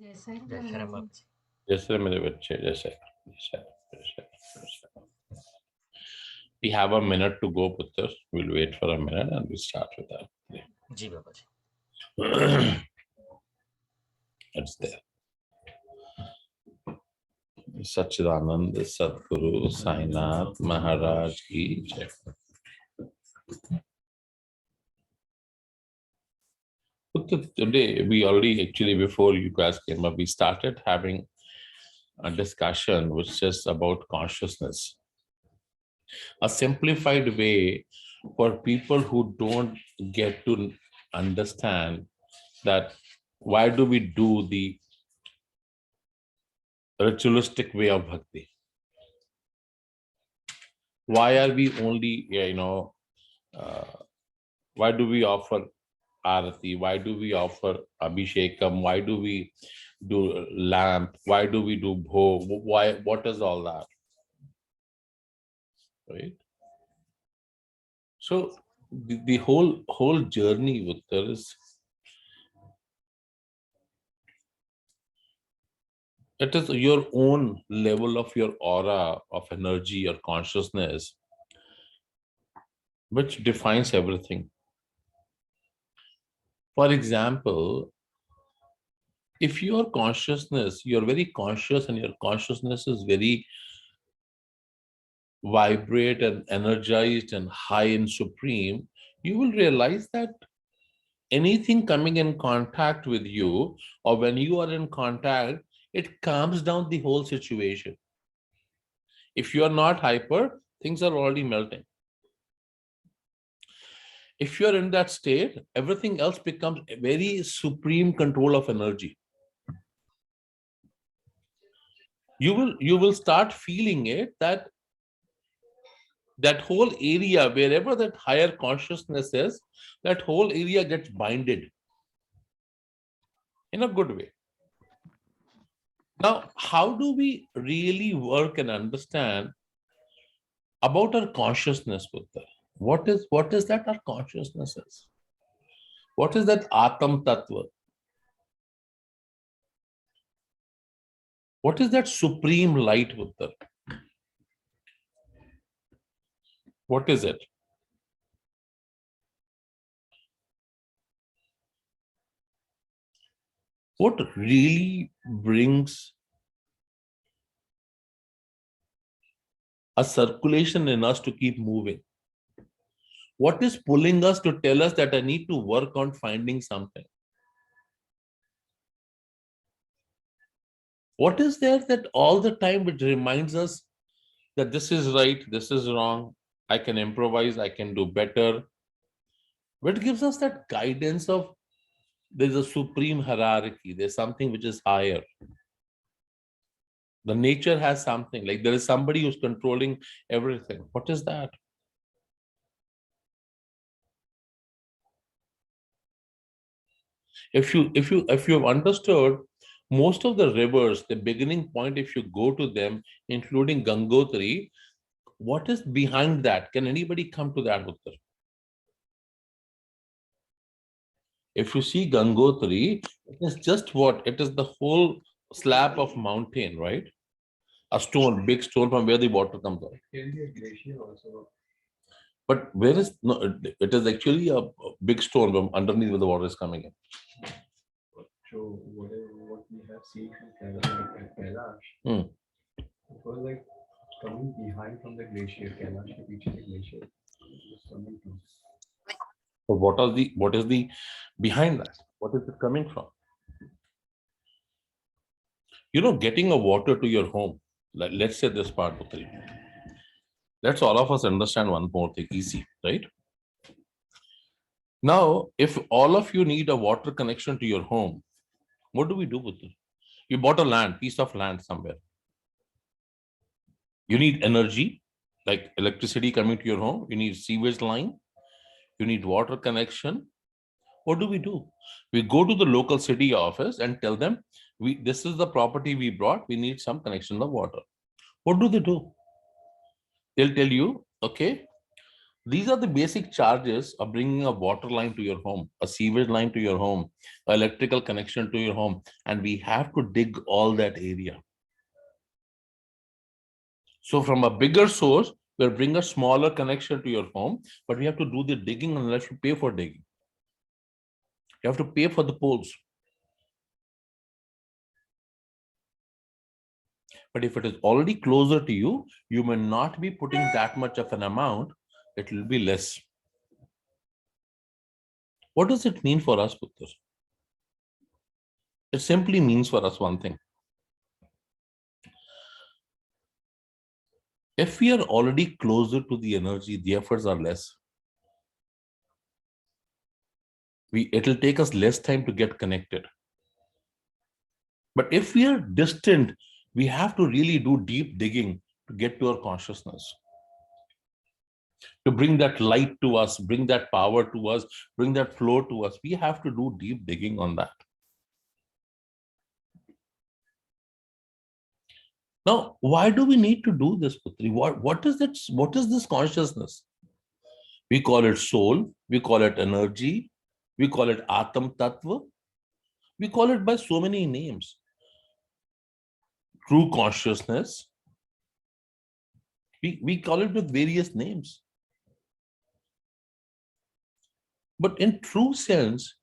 जैसा जय श्री राम बाबा जी। जैसे मेरे बच्चे जैसे we have a minute to go, Putter. We'll wait for a minute and we'll start with that. Ji Baba ji. It's there. Sachidanand Sadguru Sainath Maharaj ki jai. Putter, today we already actually before you guys came up, we started having a discussion which is about consciousness. A simplified way for people who don't get to understand that why do we do the ritualistic way of bhakti? Why are we only, why do we offer arati? Why do we offer abhishekam? Why do we do lamp? Why do we do bho? Why? What is all that? Right. So the whole journey with there is it is your own level of your aura of energy or consciousness which defines everything. For example, if your consciousness, you're very conscious and your consciousness is very vibrate and energized and high and supreme, you will realize that anything coming in contact with you or when you are in contact, it calms down the whole situation. If you are not hyper, things are already melting. If you're in that state, everything else becomes a very supreme control of energy. You will start feeling it that whole area, wherever that higher consciousness is, that whole area gets binded in a good way. Now, how do we really work and understand about our consciousness, Buddha? What is that our consciousness is? What is that Atam Tattva? What is that supreme light, Buddha? What is it? What really brings a circulation in us to keep moving? What is pulling us to tell us that I need to work on finding something? What is there that all the time it reminds us that this is right, this is wrong, I can improvise, I can do better? What gives us that guidance of there's a supreme hierarchy, there's something which is higher. The nature has something, like there is somebody who's controlling everything. What is that? If you have understood most of the rivers, the beginning point, if you go to them, including Gangotri, what is behind that? Can anybody come to that, Uttar? If you see Gangotri, it is just what? It is the whole slab of mountain, right? A stone, big stone from where the water comes out. Can be a glacier also. But where is no? It is actually a big stone from underneath where the water is coming in. So what we have seen from Kerala at Kailash, it was like coming behind from the glacier, Kailash to reach the glacier. It was coming to. So what is the behind that? What is it coming from? Getting a water to your home. Let's say this part, Putri. Let's all of us understand one more thing, easy, right? Now, if all of you need a water connection to your home, what do we do with it? You bought a piece of land somewhere. You need energy, like electricity coming to your home. You need sewage line. You need water connection. What do? We go to the local city office and tell them, this is the property we brought. We need some connection of water. What do? They'll tell you, okay, These are the basic charges of bringing a water line to your home, a sewage line to your home, electrical connection to your home, and we have to dig all that area. So from a bigger source, we'll bring a smaller connection to your home, but we have to do the digging unless you pay for digging. You have to pay for the poles. But if it is already closer to you, you may not be putting that much of an amount, it will be less. What does it mean for us, Putter? It simply means for us one thing. If we are already closer to the energy, the efforts are less. It'll take us less time to get connected. But if we are distant, we have to really do deep digging to get to our consciousness. To bring that light to us, bring that power to us, bring that flow to us, we have to do deep digging on that. Now, why do we need to do this, Putri? What is it? What is this consciousness? We call it soul, we call it energy, we call it Atam Tattva. We call it by so many names. True consciousness. We call it with various names. But in true sense,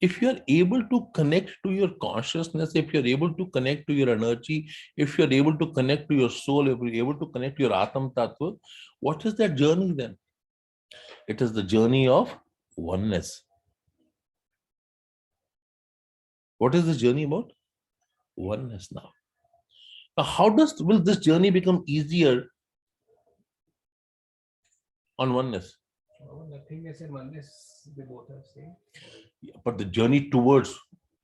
if you're able to connect to your consciousness, if you're able to connect to your energy, if you're able to connect to your soul, if you're able to connect to your Atam Tattva, what is that journey then? It is the journey of oneness. What is this journey about? Oneness now. Now, how will this journey become easier on oneness? Nothing is in oneness, they both are same. But the journey towards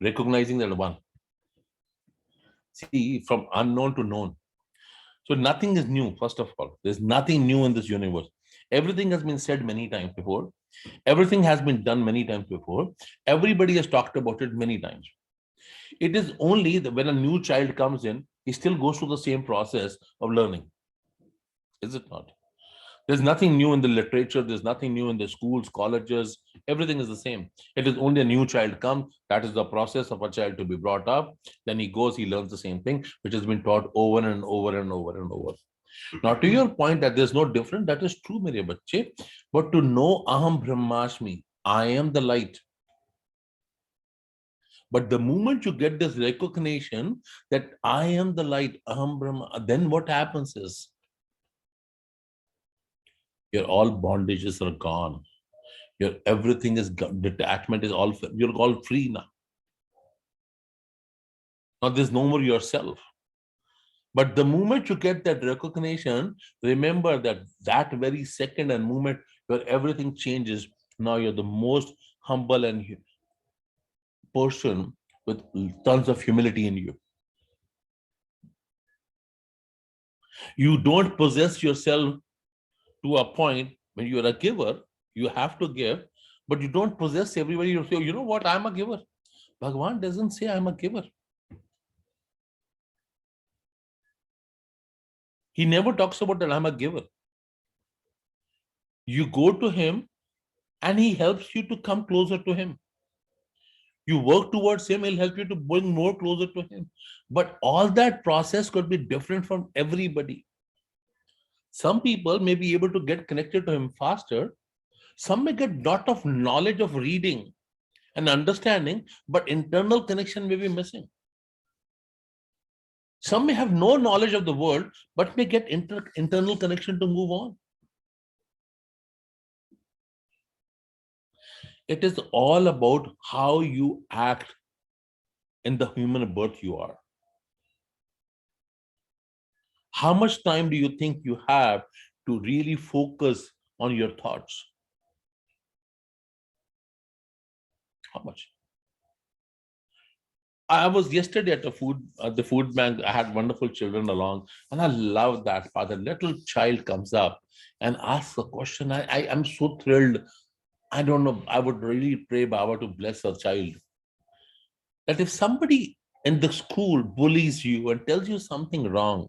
recognizing that one. See, from unknown to known. So nothing is new, first of all. There's nothing new in this universe. Everything has been said many times before. Everything has been done many times before. Everybody has talked about it many times. It is only that when a new child comes in, he still goes through the same process of learning. Is it not? There's nothing new in the literature. There's nothing new in the schools, colleges. Everything is the same. It is only a new child comes. That is the process of a child to be brought up. Then he goes, he learns the same thing, which has been taught over and over and over and over. Now, to your point that there's no difference, that is true, mere bachche. But to know Aham Brahmasmi, I am the light. But the moment you get this recognition that I am the light, Aham Brahma, then what happens is your all bondages are gone. Your everything is detachment is all, you're all free now. Now there's no more yourself. But the moment you get that recognition, remember that that very second and moment where everything changes, now you're the most humble and person with tons of humility in you. You don't possess yourself to a point when you're a giver, you have to give, but you don't possess everybody. You say, you know what, I'm a giver. Bhagavan doesn't say I'm a giver. He never talks about that I'm a giver. You go to him and he helps you to come closer to him. You work towards him, he'll help you to bring more closer to him. But all that process could be different from everybody. Some people may be able to get connected to him faster. Some may get lot of knowledge of reading and understanding, but internal connection may be missing. Some may have no knowledge of the world, but may get internal connection to move on. It is all about how you act in the human birth you are. How much time do you think you have to really focus on your thoughts? How much? I was yesterday at the food bank. I had wonderful children along, and I love that part. A little child comes up and asks a question. I'm so thrilled. I don't know. I would really pray Baba to bless a child. That if somebody in the school bullies you and tells you something wrong,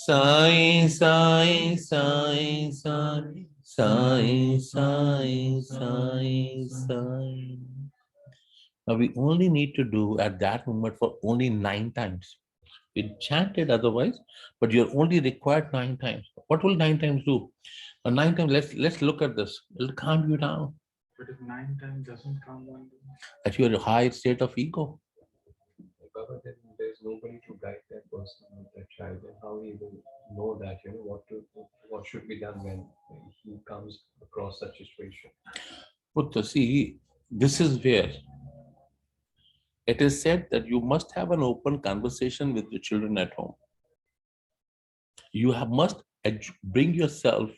Sai, sai, sai, sai, sai, sai, sai, sai. Now we only need to do at that moment for only 9 times. We chanted otherwise, but you're only required 9 times. What will 9 times do? 9 times, let's look at this. It'll calm you down But if 9 times doesn't count one, at your high state of ego. Baba, then there's nobody to guide that person or that child, and how he will know that, what should be done when he comes across such a situation. But see, this is where it is said that you must have an open conversation with your children at home. You must bring yourself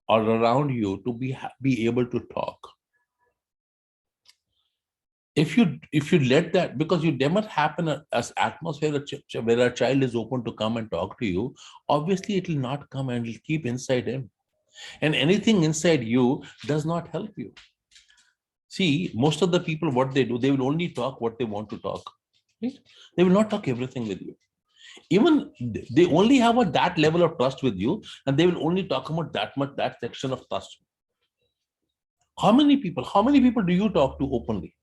or around you to be able to talk. If you let that, because you never happen as atmosphere where a child is open to come and talk to you, obviously it will not come and it'll keep inside him. And anything inside you does not help you. See, most of the people, what they do, they will only talk what they want to talk. Right? They will not talk everything with you. Even they only have that level of trust with you, and they will only talk about that section of trust. How many people do you talk to openly?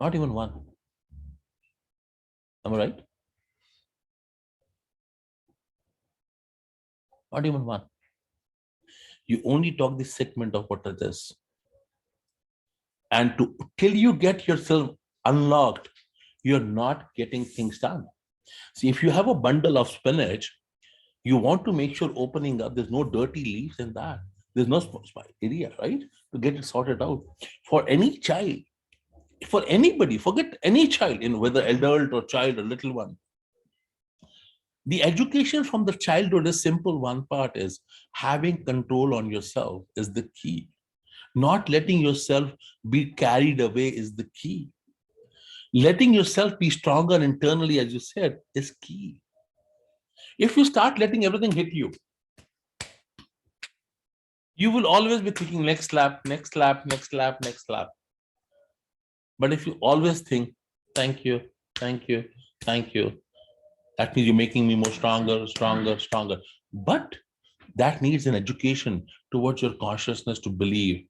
Not even one. Am I right? Not even one. You only talk the segment of what it is. And till you get yourself unlocked, you're not getting things done. See, if you have a bundle of spinach, you want to make sure opening up, there's no dirty leaves in that. There's no area, right? To get it sorted out. For any child, for anybody, forget any child, whether adult or child or little one. The education from the childhood is simple. One part is having control on yourself is the key. Not letting yourself be carried away is the key. Letting yourself be stronger internally, as you said, is key. If you start letting everything hit you, you will always be thinking next slap, next slap, next slap, next slap. But if you always think, thank you, thank you, thank you, that means you're making me more stronger, stronger, stronger. But that needs an education towards your consciousness to believe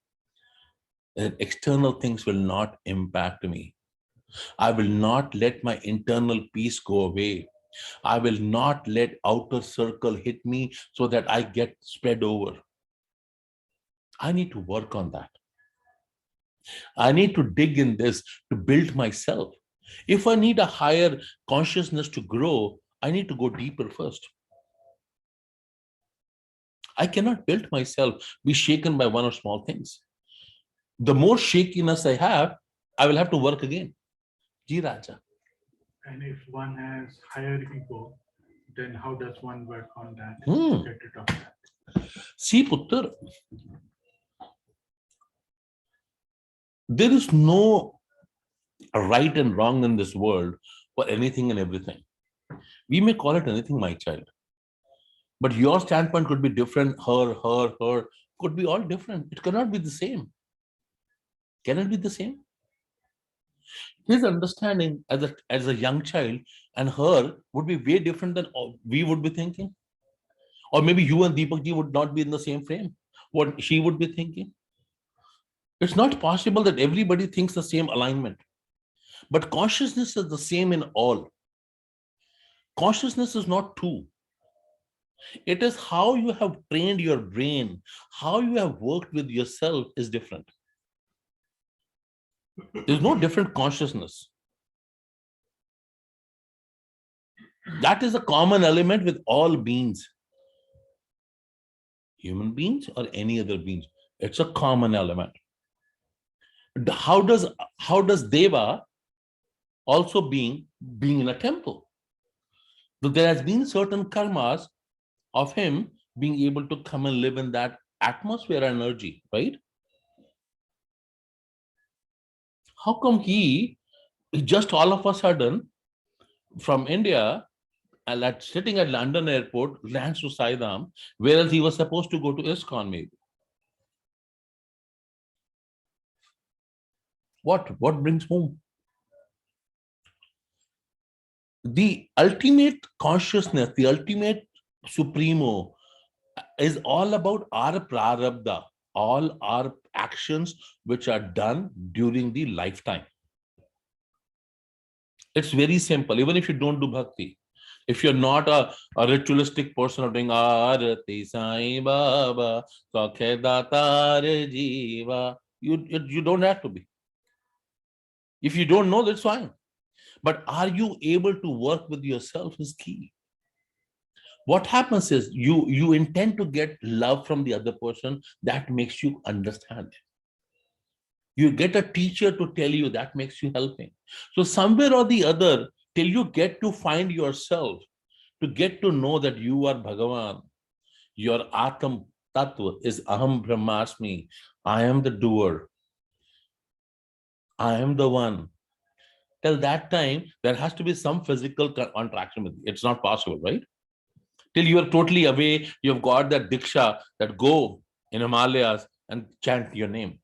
that external things will not impact me. I will not let my internal peace go away. I will not let outer circle hit me so that I get spread over. I need to work on that. I need to dig in this to build myself. If I need a higher consciousness to grow, I need to go deeper first. I cannot build myself, be shaken by one or small things. The more shakiness I have, I will have to work again. Ji Raja. and if one has higher ego, then how does one work on that Hmm. to get rid of that? See, Puttar, there is no right and wrong in this world for anything and everything. We may call it anything, my child. But your standpoint could be different. Her could be all different. It cannot be the same. Can it be the same? His understanding as a young child and her would be way different than we would be thinking. Or maybe you and Deepak ji would not be in the same frame. What she would be thinking. It's not possible that everybody thinks the same alignment. But consciousness is the same in all. Consciousness is not two. It is how you have trained your brain, how you have worked with yourself is different. There's no different consciousness. That is a common element with all beings. Human beings or any other beings. It's a common element. How does Deva also being in a temple? So there has been certain karmas of him being able to come and live in that atmosphere energy, right? How come he just all of a sudden from India and sitting at London airport lands to Saidam, whereas he was supposed to go to ISKCON maybe? What brings home? the ultimate consciousness, the ultimate supremo is all about our prarabdha, all our actions which are done during the lifetime. It's very simple. Even if you don't do bhakti, if you're not a ritualistic person of doing Arati Sai Baba, Sakhe Datar Jiva, you don't have to be. If you don't know, that's fine. But are you able to work with yourself is key. What happens is you intend to get love from the other person, that makes you understand it. You get a teacher to tell you, that makes you helping. So somewhere or the other, till you get to find yourself, to get to know that you are Bhagavan, your Atam Tattva is Aham Brahmasmi, I am the doer, I am the one. Till that time, there has to be some physical contraction with you. It's not possible, right? Till you are totally away, you've got that diksha that go in Himalayas and chant your name.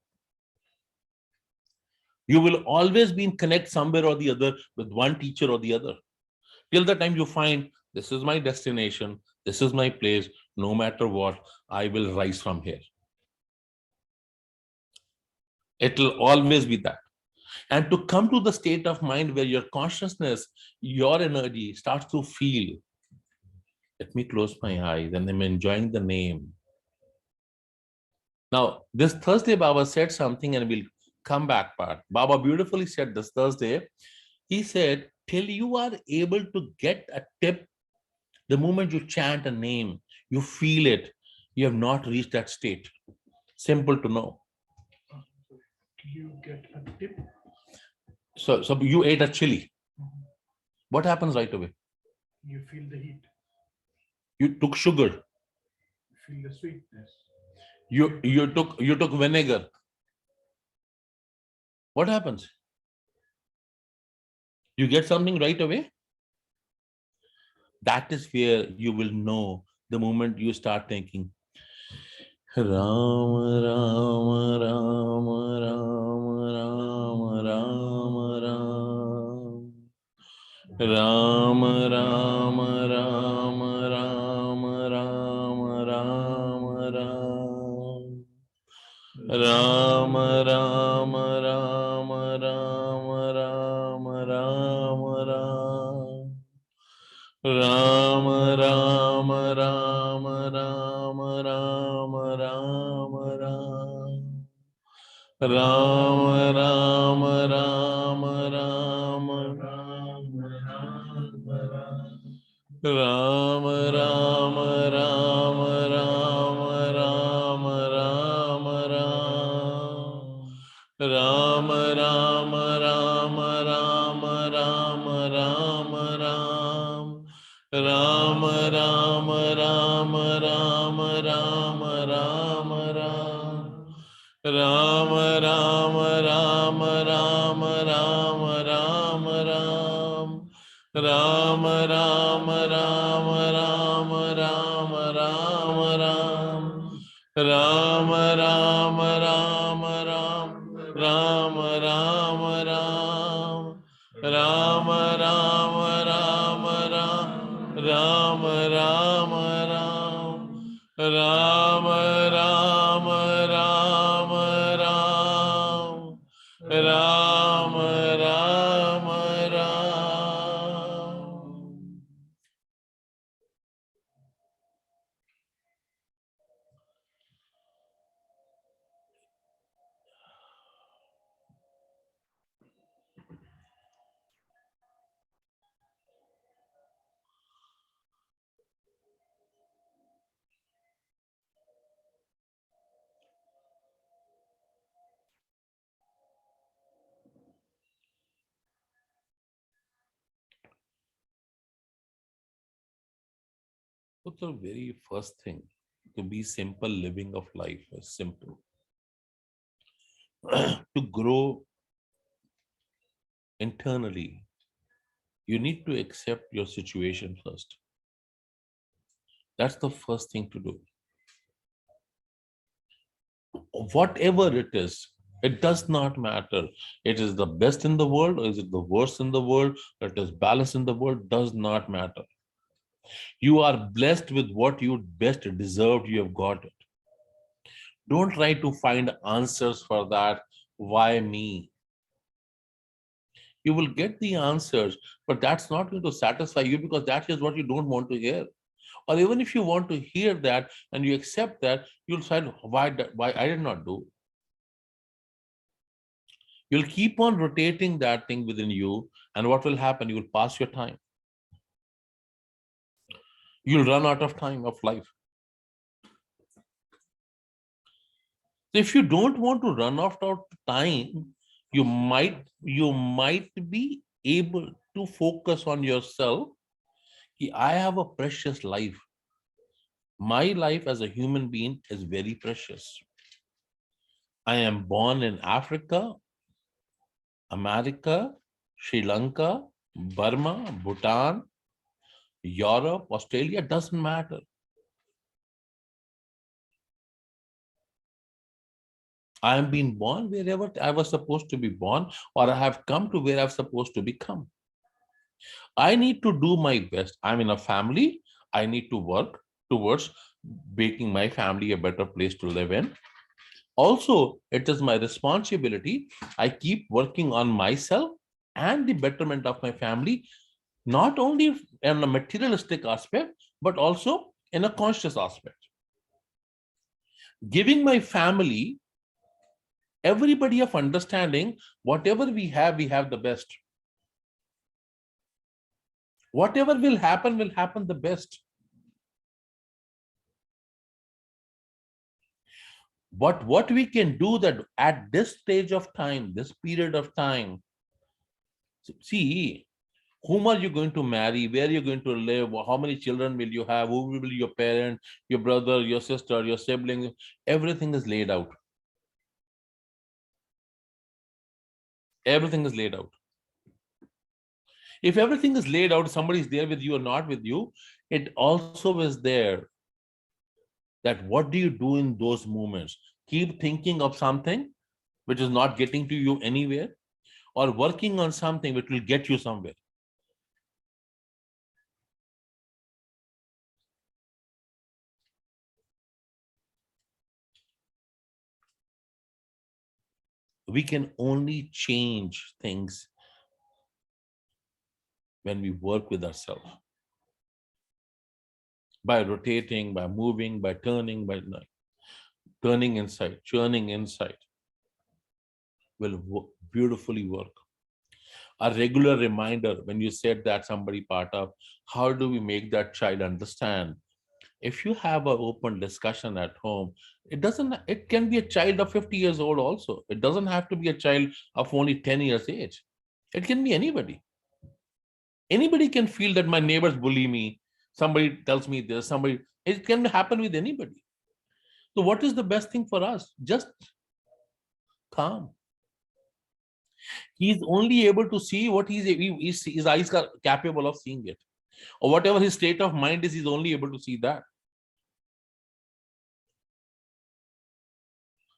You will always be in connect somewhere or the other with one teacher or the other. Till the time you find, this is my destination, this is my place, no matter what, I will rise from here. It will always be that. And to come to the state of mind where your consciousness, your energy starts to feel, let me close my eyes and I'm enjoying the name. Now, this Thursday, Baba said something and we'll come back part. Baba beautifully said this Thursday, he said, till you are able to get a tip, the moment you chant a name, you feel it, you have not reached that state. Simple to know. Do you get a tip? So you ate a chili. What happens right away? You feel the heat. You took sugar. You feel the sweetness. You took vinegar. What happens? You get something right away. That is where you will know the moment you start thinking, Ram, Ram, Ram, Ram, Ram, Ram, Ram, Ram, Ram, Ram, Ram, Ram, Ram, Ram. Ram, Ram, Ram, Ram, Ram, Ram, Ram. Ram, Ram, Ram, Ram, Ram, Ram, Ram. Ram, Ram, Ram, Ram, Ram, Ram, Ram. Ram, Ram, Ram, Ram, Ram, Ram, Ram. Ram, Ram, Ram, Ram, Ram, Ram, Ram. Ram, Ram, Ram, Ram, Ram, Ram, Ram. Ram, Ram, Ram, Ram, Ram, Ram, Ram. Ram, Ram, Ram, Ram, Ram, Ram, Ram. Ram, Ram, Ram, Ram, Ram, Ram, Ram. Ram, Ram, Ram, Ram, Ram, Ram, Ram. Ram, Ram, Ram, Ram. Ram, Ram, Ram. What's the very first thing to be simple living of life is simple. To grow internally, you need to accept your situation first. That's the first thing to do. Whatever it is, It does not matter. It is the best in the world, or is it the worst in the world, or it is balanced in the world, does not matter. You are blessed with what you best deserved, you have got it. Don't try to find answers for that. Why me? You will get the answers, but that's not going to satisfy you because that is what you don't want to hear. Or even if you want to hear that and you accept that, you'll say, why I did not do. You'll keep on rotating that thing within you, and what will happen? You will pass your time. You'll run out of time of life. If you don't want to run out of time, you might be able to focus on yourself. I have a precious life. My life as a human being is very precious. I am born in Africa, America, Sri Lanka, Burma, Bhutan, Europe, Australia, doesn't matter. I am being born wherever I was supposed to be born, or I have come to where I'm supposed to become. I need to do my best. I'm in a family. I need to work towards making my family a better place to live in. Also, it is my responsibility. I keep working on myself and the betterment of my family, not only in a materialistic aspect, but also in a conscious aspect. Giving my family everybody of understanding, whatever we have the best. Whatever will happen the best. But what we can do that at this stage of time, this period of time, see, whom are you going to marry? Where are you going to live? How many children will you have? Who will be your parent, your brother, your sister, your sibling? Everything is laid out. Everything is laid out. If everything is laid out, somebody is there with you or not with you, it also is there that what do you do in those moments? Keep thinking of something which is not getting to you anywhere, or working on something which will get you somewhere. We can only change things when we work with ourselves. By rotating, by moving, by turning inside, churning inside will beautifully work. A regular reminder when you said that somebody part of, how do we make that child understand? If you have an open discussion at home, it can be a child of 50 years old also. It doesn't have to be a child of only 10 years age. It can be anybody. Anybody can feel that my neighbors bully me. Somebody tells me this, it can happen with anybody. So what is the best thing for us? Just calm. He's only able to see what his eyes are capable of seeing it. Or whatever his state of mind is, he's only able to see that.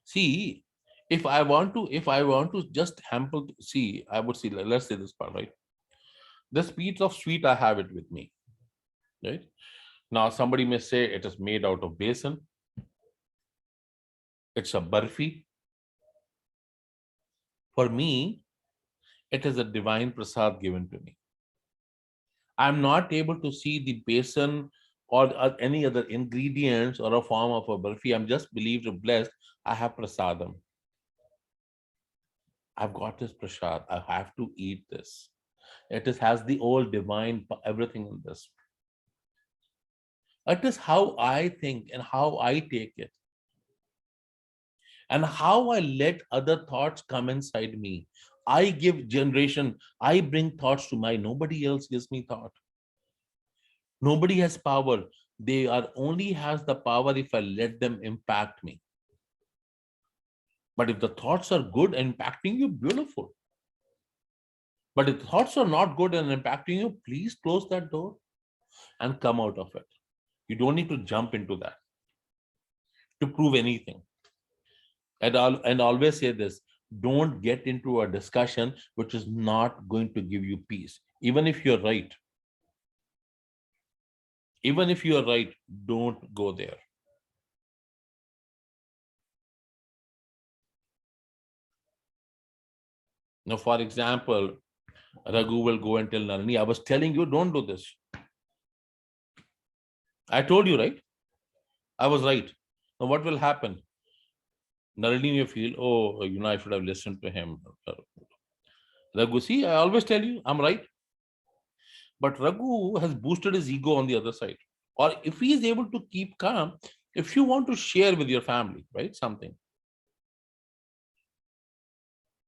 See, if I want to just see, I would see, let's say this part, right? This piece of sweet, I have it with me, right? Now, somebody may say it is made out of besan. It's a barfi. For me, it is a divine prasad given to me. I'm not able to see the besan or any other ingredients or a form of a barfi. I'm just believed or blessed. I have prasadam. I've got this prasad. I have to eat this. It has the old divine everything in this. It is how I think and how I take it. And how I let other thoughts come inside me. I give generation, I bring thoughts to my, nobody else gives me thought. Nobody has power. They are only has the power if I let them impact me. But if the thoughts are good and impacting you, beautiful. But if the thoughts are not good and impacting you, please close that door and come out of it. You don't need to jump into that to prove anything. And I'll always say this, Don't get into a discussion which is not going to give you peace. Even if you're right. Even if you're right, don't go there. Now, for example, Raghu will go and tell Nalini, I was telling you, don't do this. I told you, right? I was right. Now, what will happen? Nalini may feel, oh, I should have listened to him. Raghu, see, I always tell you, I'm right. But Raghu has boosted his ego on the other side. Or if he is able to keep calm, if you want to share with your family, right, something.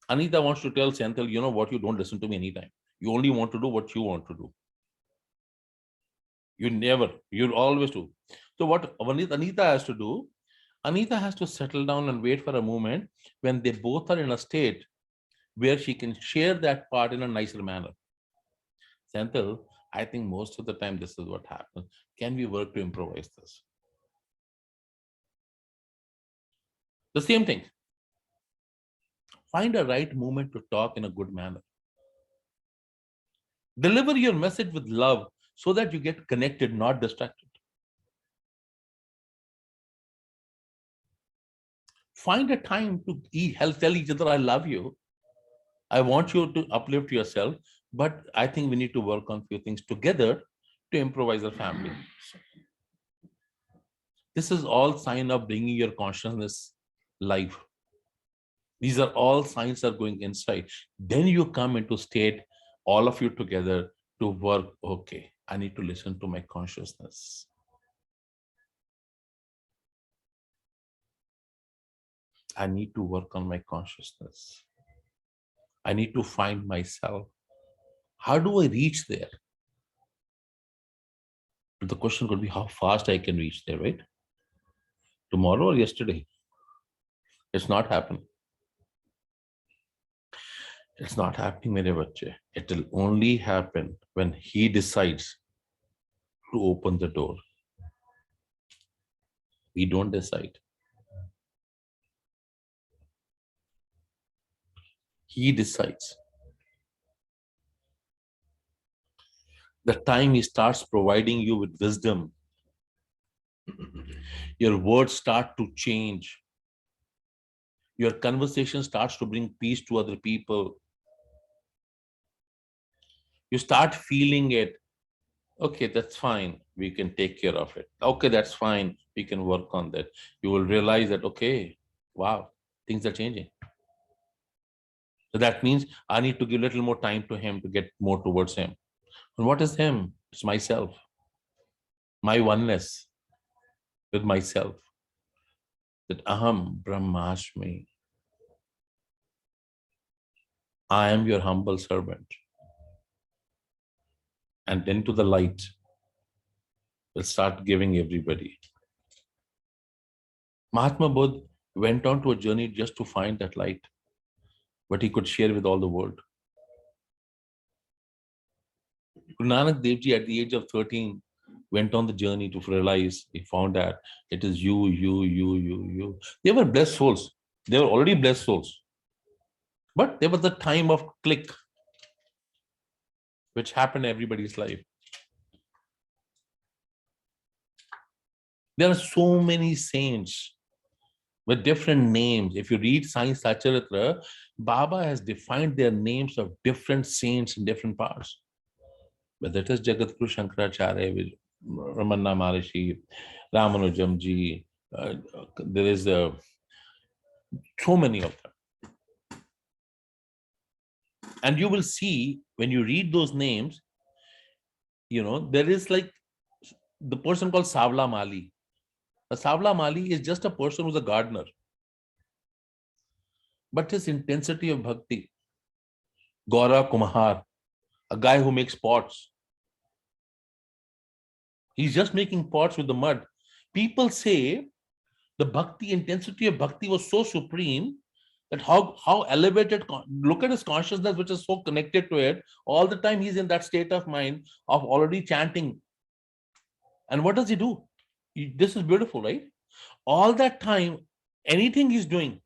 Anita wants to tell Senthil, you know what, you don't listen to me anytime. You only want to do what you want to do. You'll always do. So what Anita has to do, Anita has to settle down and wait for a moment when they both are in a state where she can share that part in a nicer manner. Senthil, I think most of the time this is what happens. Can we work to improvise this? The same thing. Find a right moment to talk in a good manner. Deliver your message with love so that you get connected, not distracted. Find a time to tell each other, I love you. I want you to uplift yourself, but I think we need to work on a few things together to improvise our family. This is all sign of bringing your consciousness live. These are all signs that are going inside. Then you come into state, all of you together to work. Okay, I need to listen to my consciousness. I need to work on my consciousness. I need to find myself. How do I reach there? The question could be how fast I can reach there, right? Tomorrow or yesterday? It's not happening. It's not happening, mere bachche. It will only happen when he decides to open the door. We don't decide. He decides. The time he starts providing you with wisdom, your words start to change. Your conversation starts to bring peace to other people. You start feeling it. Okay, that's fine. We can take care of it. Okay, that's fine. We can work on that. You will realize that, okay, wow, things are changing. So that means I need to give a little more time to him to get more towards him. And what is him? It's myself. My oneness with myself. That aham brahmasmi. I am your humble servant. And then to the light will start giving everybody. Mahatma Buddha went on to a journey just to find that light, but he could share with all the world. Guru Nanak Dev Ji at the age of 13 went on the journey to realize, he found that it is you. They were blessed souls. They were already blessed souls. But there was a time of click, which happened in everybody's life. There are so many saints with different names. If you read Sai Satcharitra, Baba has defined their names of different saints in different parts. Whether it is Jagadguru Shankaracharya, Ramana Maharishi, Ramanujam Ji, there is so many of them. And you will see when you read those names, there is like the person called Savla Mali. A Savla Mali is just a person who's a gardener. But his intensity of bhakti, Gaura Kumhar, a guy who makes pots. He's just making pots with the mud. People say the bhakti, intensity of bhakti was so supreme that how elevated, look at his consciousness, which is so connected to it. All the time he's in that state of mind of already chanting. And what does he do? This is beautiful, right? All that time, anything he's doing,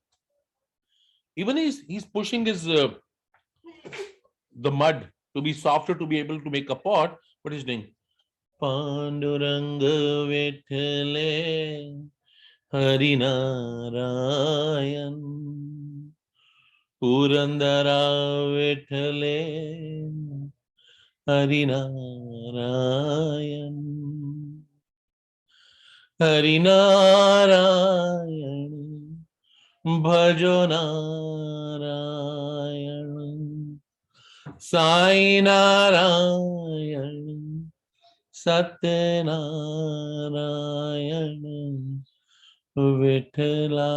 Even he's pushing his the mud to be softer to be able to make a pot. What is doing? Panduranga Vitale Harinarayan Purandara Vitale Harinarayan Harinarayan Bhajo Narayan Sai Narayan Satyanarayan Vithala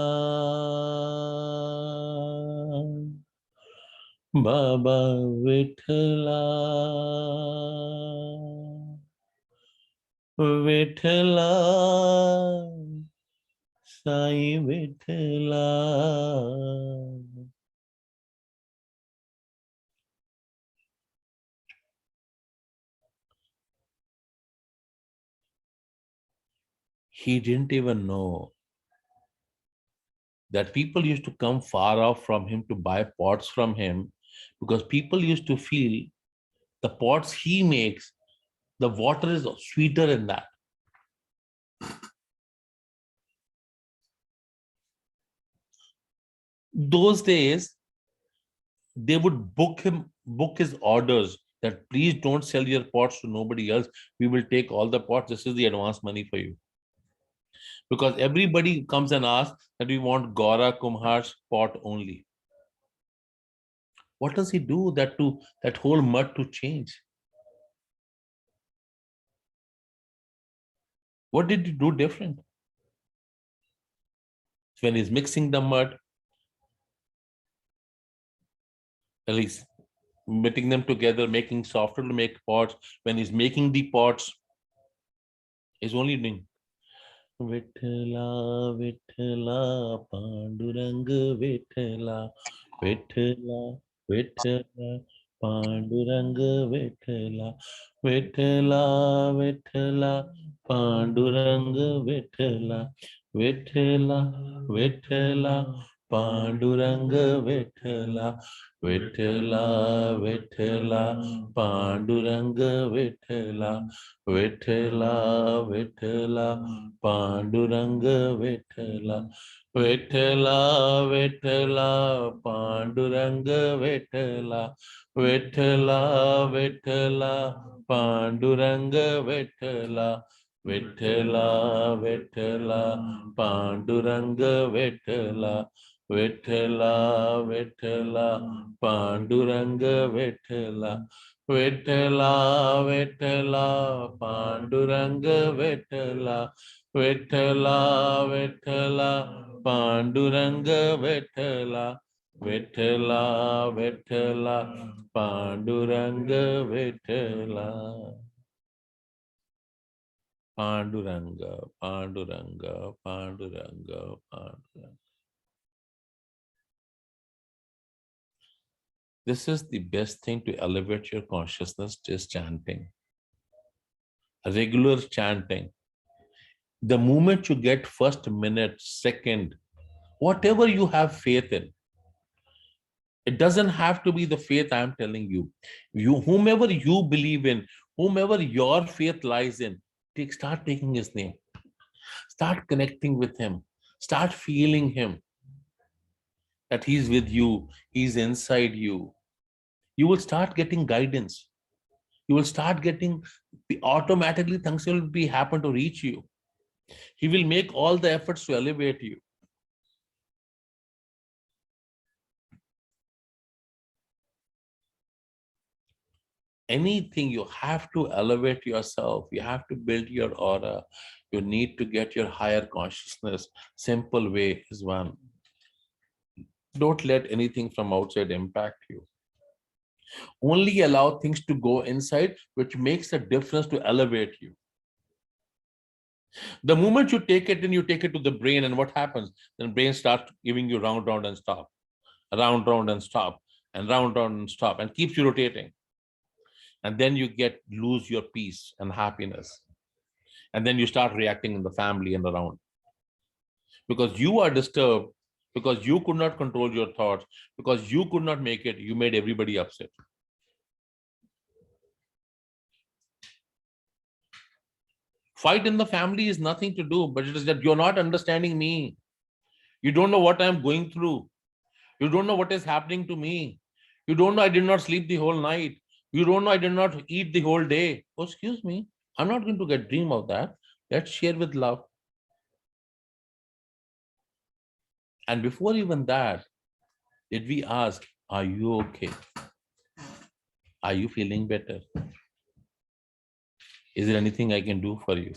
Baba Vithala Vithala Sai Vithala. He didn't even know that people used to come far off from him to buy pots from him because people used to feel the pots he makes, the water is sweeter in that. Those days, they would book his orders that please don't sell your pots to nobody else. We will take all the pots. This is the advance money for you. Because everybody comes and asks that we want Gaura Kumhar's pot only. What does he do that whole mud to change? What did he do different? When he's mixing the mud, at least meeting them together, making softer to make pots. When he's making the pots, he's only doing Vithala, Vithala, Panduranga, Vithala, Vithala, Vithala, Panduranga, Vithala, Vithala, Vithala, Panduranga, Vithala, Vithala, Vithala, Panduranga, Vithala, Vithala, Vithala, Panduranga, Vithala, Vithala, Vithala, Panduranga, Vithala, Vithala, Vithala, Panduranga, Vithala, Vithala, Vithala, Panduranga, Vithala, Vithala, Vithala, Panduranga, Vithala, Vithala, Vithala, Panduranga, Vithala, Vithala, Vithala, Panduranga, Vithala, Vithala, Vithala, Panduranga, Vithala, Vithala, Vithala, Panduranga, Vithala. Panduranga, Panduranga, Panduranga, Panduranga. This is the best thing to elevate your consciousness, just chanting. Regular chanting. The moment you get first minute, second, whatever you have faith in, it doesn't have to be the faith I'm telling you. Whomever you believe in, whomever your faith lies in, start taking his name. Start connecting with him. Start feeling him. That he's with you, he's inside you. You will start getting guidance. You will start getting, automatically things will be happen to reach you. He will make all the efforts to elevate you. Anything, you have to elevate yourself. You have to build your aura. You need to get your higher consciousness. Simple way is one. Don't let anything from outside impact you. Only allow things to go inside, which makes a difference to elevate you. The moment you take it in, you take it to the brain, and what happens? Then brain starts giving you round, round, and stop. Round, round, and stop. And round, round, and stop. And keeps you rotating. And then you lose your peace and happiness. And then you start reacting in the family and around. Because you are disturbed because you could not control your thoughts, because you could not make it, you made everybody upset. Fight in the family is nothing to do, but it is that you're not understanding me. You don't know what I'm going through. You don't know what is happening to me. You don't know I did not sleep the whole night. You don't know I did not eat the whole day. Oh, excuse me. I'm not going to get dream of that. Let's share with love. And before even that, did we ask, are you okay? Are you feeling better? Is there anything I can do for you?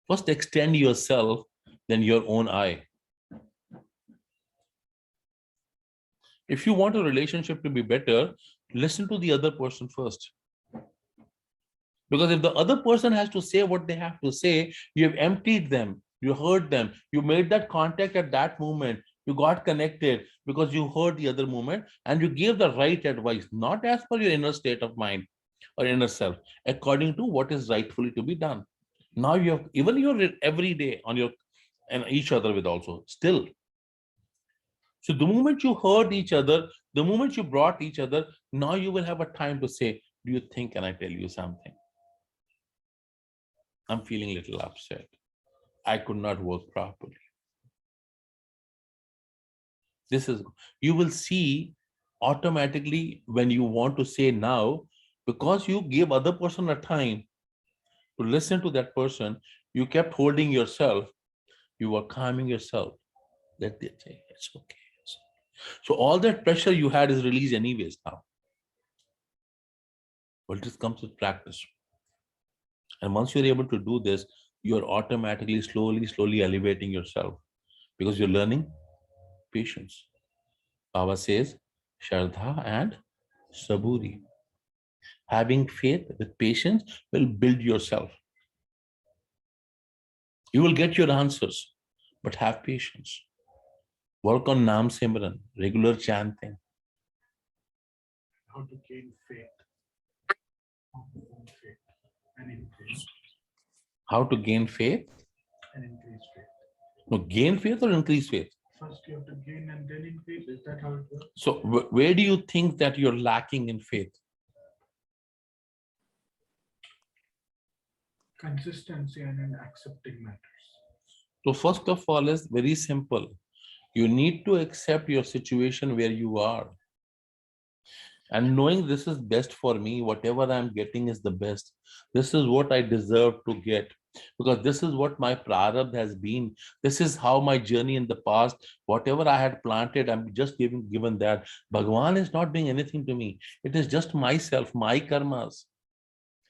First extend yourself, then your own eye. If you want a relationship to be better, listen to the other person first. Because if the other person has to say what they have to say, you have emptied them, you heard them, you made that contact at that moment, you got connected because you heard the other moment and you gave the right advice, not as per your inner state of mind or inner self, according to what is rightfully to be done. Now you have, even you're every day on your and each other with also still. So the moment you heard each other, the moment you brought each other, now you will have a time to say, do you think, can I tell you something? I'm feeling a little upset. I could not work properly. This is, you will see automatically when you want to say now, because you gave other person a time to listen to that person, you kept holding yourself, you were calming yourself. Let them say, it's okay. So all that pressure you had is released anyways now. But this comes with practice. And once you're able to do this, you're automatically slowly elevating yourself because you're learning patience. Baba says, Shraddha and Saburi. Having faith with patience will build yourself. You will get your answers, but have patience. Work on Nam Simran, regular chanting. How to gain faith. How to gain faith and increase. How to gain faith? And increase faith. No, gain faith or increase faith? First you have to gain and then increase. Is that how it works? So where do you think that you're lacking in faith? Consistency and in accepting matters. So first of all is very simple. You need to accept your situation where you are. And knowing this is best for me, whatever I'm getting is the best. This is what I deserve to get. Because this is what my prarabdha has been. This is how my journey in the past, whatever I had planted, I'm just given that. Bhagavan is not doing anything to me. It is just myself, my karmas.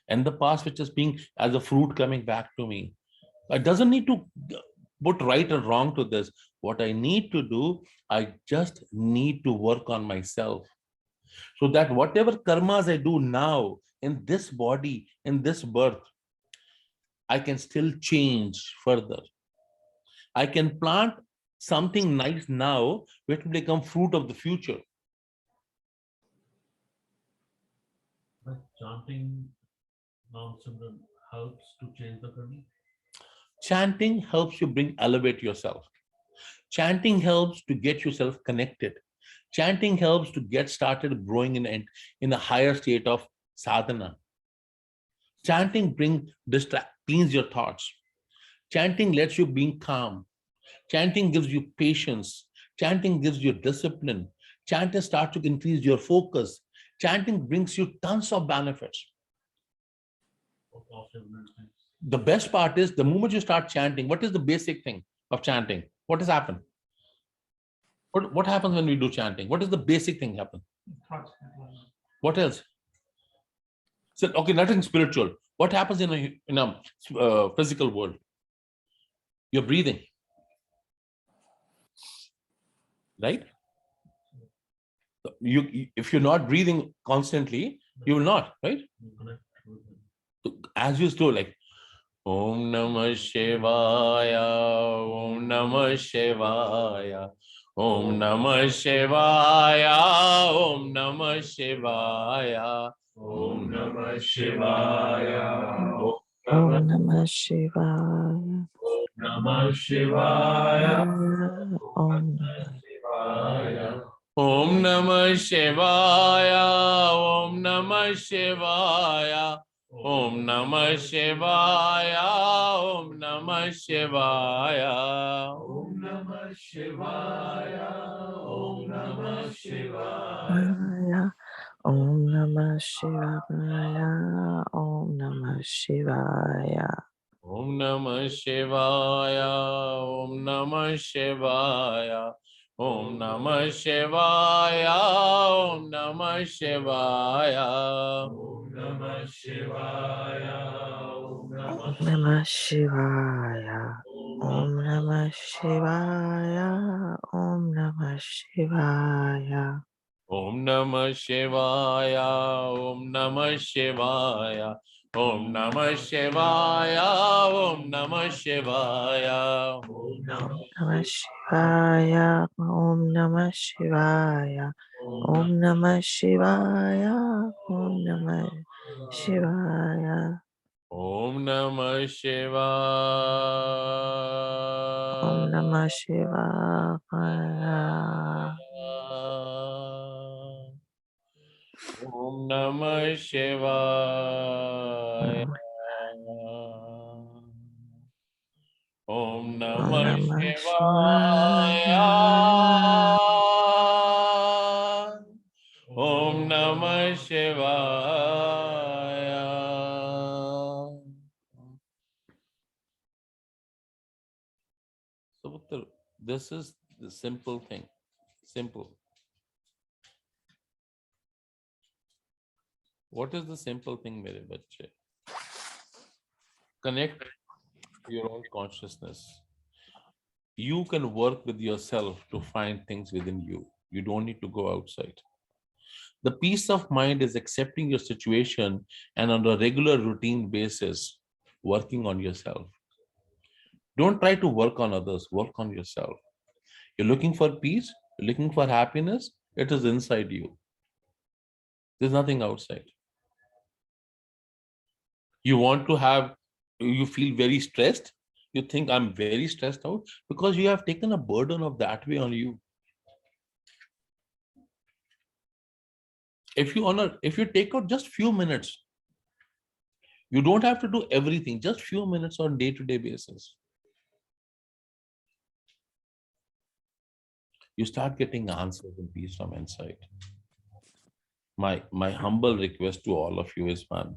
And the past which is being as a fruit coming back to me. I doesn't need to put right or wrong to this. What I need to do, I just need to work on myself. So that whatever karmas I do now in this body, in this birth, I can still change further. I can plant something nice now, which will become fruit of the future. But chanting Nam Simran helps to change the karma. Chanting helps you elevate yourself. Chanting helps to get yourself connected. Chanting helps to get started growing in a higher state of sadhana. Chanting cleans your thoughts. Chanting lets you be calm. Chanting gives you patience. Chanting gives you discipline. Chanting starts to increase your focus. Chanting brings you tons of benefits. The best part is the moment you start chanting, what is the basic thing of chanting? What has happened? What happens when we do chanting? What is the basic thing happen? What else? So, okay, nothing spiritual. What happens in a physical world? You're breathing, right? If you're not breathing constantly, you will not, right? As you slow, like Om Namah Shivaya, Om Namah Shivaya, Om Namah Shivaya, Om Namah Shivaya, Om Namah Shivaya, Om Namah Shivaya. Namah Shivaya. Om Shivaya. Om Namah Shivaya. Om Namah Shivaya. Om Namah Shivaya. Om Namah Shivaya. Om Namah Shivaya. Om Namah Shivaya. Shivaya. Om Namah Shivaya. Om Namah Shivaya. Om Namah Shivaya. Om Namah Shivaya. Om Namah Shivaya. Om Namah Shivaya. Om Namah Shivaya. Om Om Namah Namah Shivaya. Om Namah Shivaya. Om Namah Shivaya. Om Namah Shivaya. Om Namah Shivaya. Om Namah Shivaya. Om Namah Shivaya. Om Om Namah Namah Shivaya. Om Namah Shivaya. Om Namah Shivaya. Om Namah Shivaya. Om Namah Om Shivaya. Namah Shivaya. Om Namah Shivaya. Om Om Namah Namah Shivaya. Shivaya. Om Namah Shivaya. So this is the simple thing. Simple. What is the simple thing, mere bachche? Connect your own consciousness. You can work with yourself to find things within you. You don't need to go outside. The peace of mind is accepting your situation and on a regular routine basis, working on yourself. Don't try to work on others, work on yourself. You're looking for peace, you're looking for happiness, it is inside you. There's nothing outside. You want to have, you feel very stressed, you think I'm very stressed out because you have taken a burden of that way on you. If you take out just few minutes, you don't have to do everything, just few minutes on day-to-day basis, you start getting answers and peace from inside. My humble request to all of you is, one,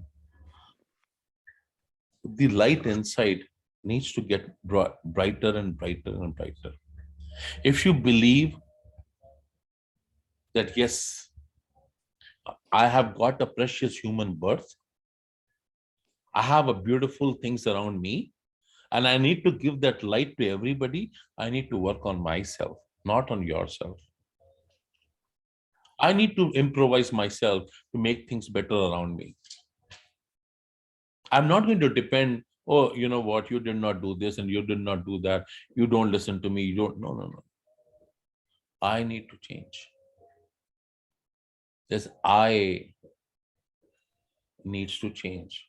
the light inside needs to get brighter and brighter and brighter. If you believe that, yes, I have got a precious human birth, I have a beautiful things around me, and I need to give that light to everybody, I need to work on myself, not on yourself. I need to improvise myself to make things better around me. I'm not going to depend, oh, you know what, you did not do this and you did not do that, you don't listen to me, you don't, no. I need to change. This I needs to change.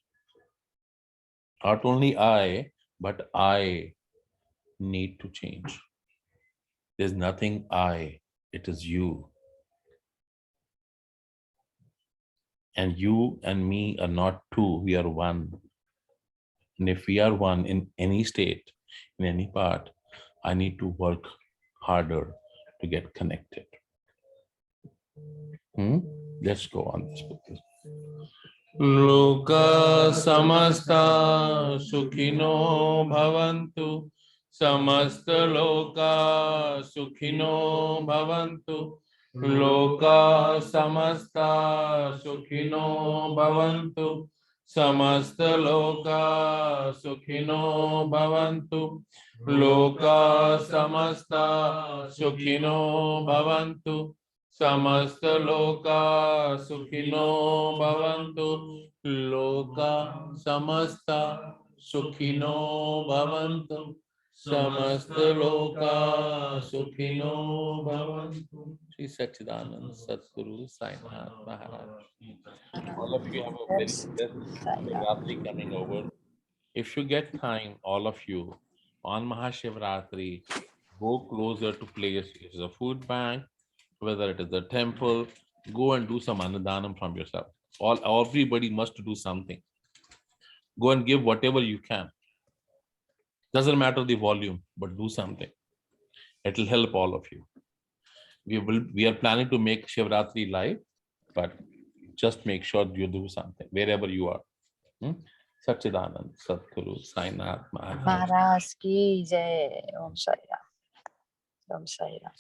Not only I, but I need to change. There's nothing I, it is you. And you and me are not two, we are one. And if we are one in any state, in any part, I need to work harder to get connected. Let's go on this book. Loka samasta sukhino bhavantu. Samasta loka sukhino bhavantu. Loka samasta sukhino bhavantu. Samasta loka sukhino bhavantu. Loka samasta sukhino bhavantu. Samasta loka sukhino bhavantu. Loka samasta sukhino bhavantu. Samasta loka sukhino bhavantu. Sri Sachidanand Sadguru Sai Nath Maharaj. All of you have a very blessed Navratri coming over. If you get time, all of you, on Mahashivratri, go closer to place. It is a food bank, whether it is a temple, go and do some Annadanam from yourself. Everybody must do something. Go and give whatever you can. Doesn't matter the volume, but do something. It will help all of you. We are planning to make Shivratri live, but just make sure you do something wherever you are. Satchidanand Sadguru Sainath Maharaj. Maharaj ki jai. Om Sai Ram. Om Sai Ram.